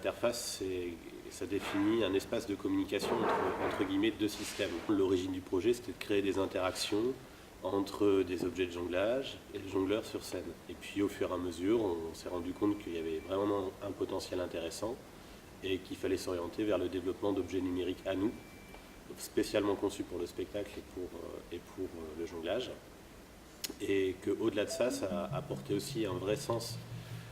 interface, ça définit un espace de communication entre guillemets deux systèmes. L'origine du projet, c'était de créer des interactions entre des objets de jonglage et le jongleur sur scène. Et puis au fur et à mesure, on s'est rendu compte qu'il y avait vraiment un potentiel intéressant et qu'il fallait s'orienter vers le développement d'objets numériques à nous, spécialement conçus pour le spectacle et pour le jonglage. Et qu'au-delà de ça, ça apportait aussi un vrai sens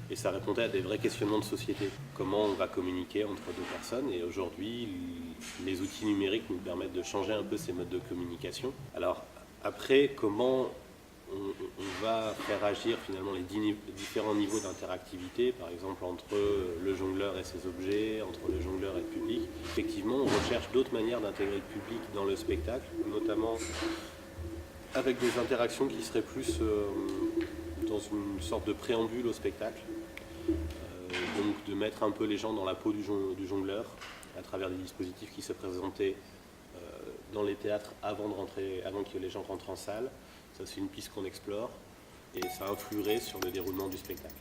et ça répondait à des vrais questionnements de société. Comment on va communiquer entre deux personnes? Et aujourd'hui, les outils numériques nous permettent de changer un peu ces modes de communication. Alors après, comment on va faire agir finalement les différents niveaux d'interactivité, par exemple entre le jongleur et ses objets, entre le jongleur et le public. Effectivement, on recherche d'autres manières d'intégrer le public dans le spectacle, notamment avec des interactions qui seraient plus dans une sorte de préambule au spectacle. Donc de mettre un peu les gens dans la peau du jongleur à travers des dispositifs qui se présentaient dans les théâtres avant que les gens rentrent en salle. Ça, c'est une piste qu'on explore et ça influerait sur le déroulement du spectacle.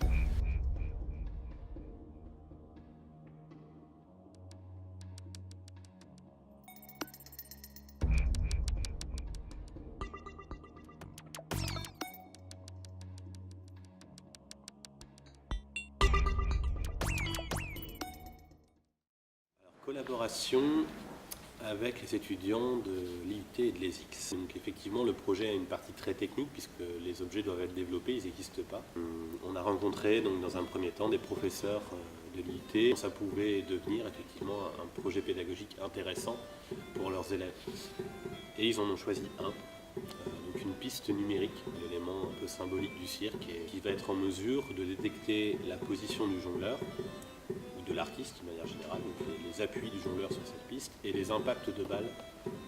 Alors, collaboration avec les étudiants de l'IUT et de l'ESIX. Donc effectivement, le projet a une partie très technique puisque les objets doivent être développés, ils n'existent pas. On a rencontré donc, dans un premier temps des professeurs de l'IUT. Ça pouvait devenir effectivement un projet pédagogique intéressant pour leurs élèves. Et ils en ont choisi un, donc une piste numérique, l'élément un peu symbolique du cirque, et qui va être en mesure de détecter la position du jongleur, de l'artiste de manière générale, donc les appuis du jongleur sur cette piste et les impacts de balles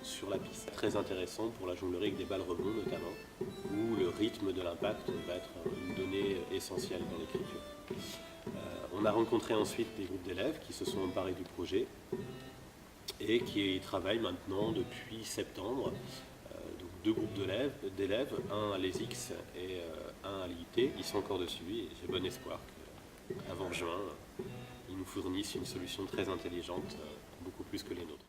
sur la piste. Très intéressant pour la jonglerie avec des balles rebonds notamment, où le rythme de l'impact va être une donnée essentielle dans l'écriture. On a rencontré ensuite des groupes d'élèves qui se sont emparés du projet et qui travaillent maintenant depuis septembre. Donc deux groupes d'élèves, un à l'ESIX et un à l'IUT. Ils sont encore dessus et j'ai bon espoir qu'avant juin, ils nous fournissent une solution très intelligente, beaucoup plus que les nôtres.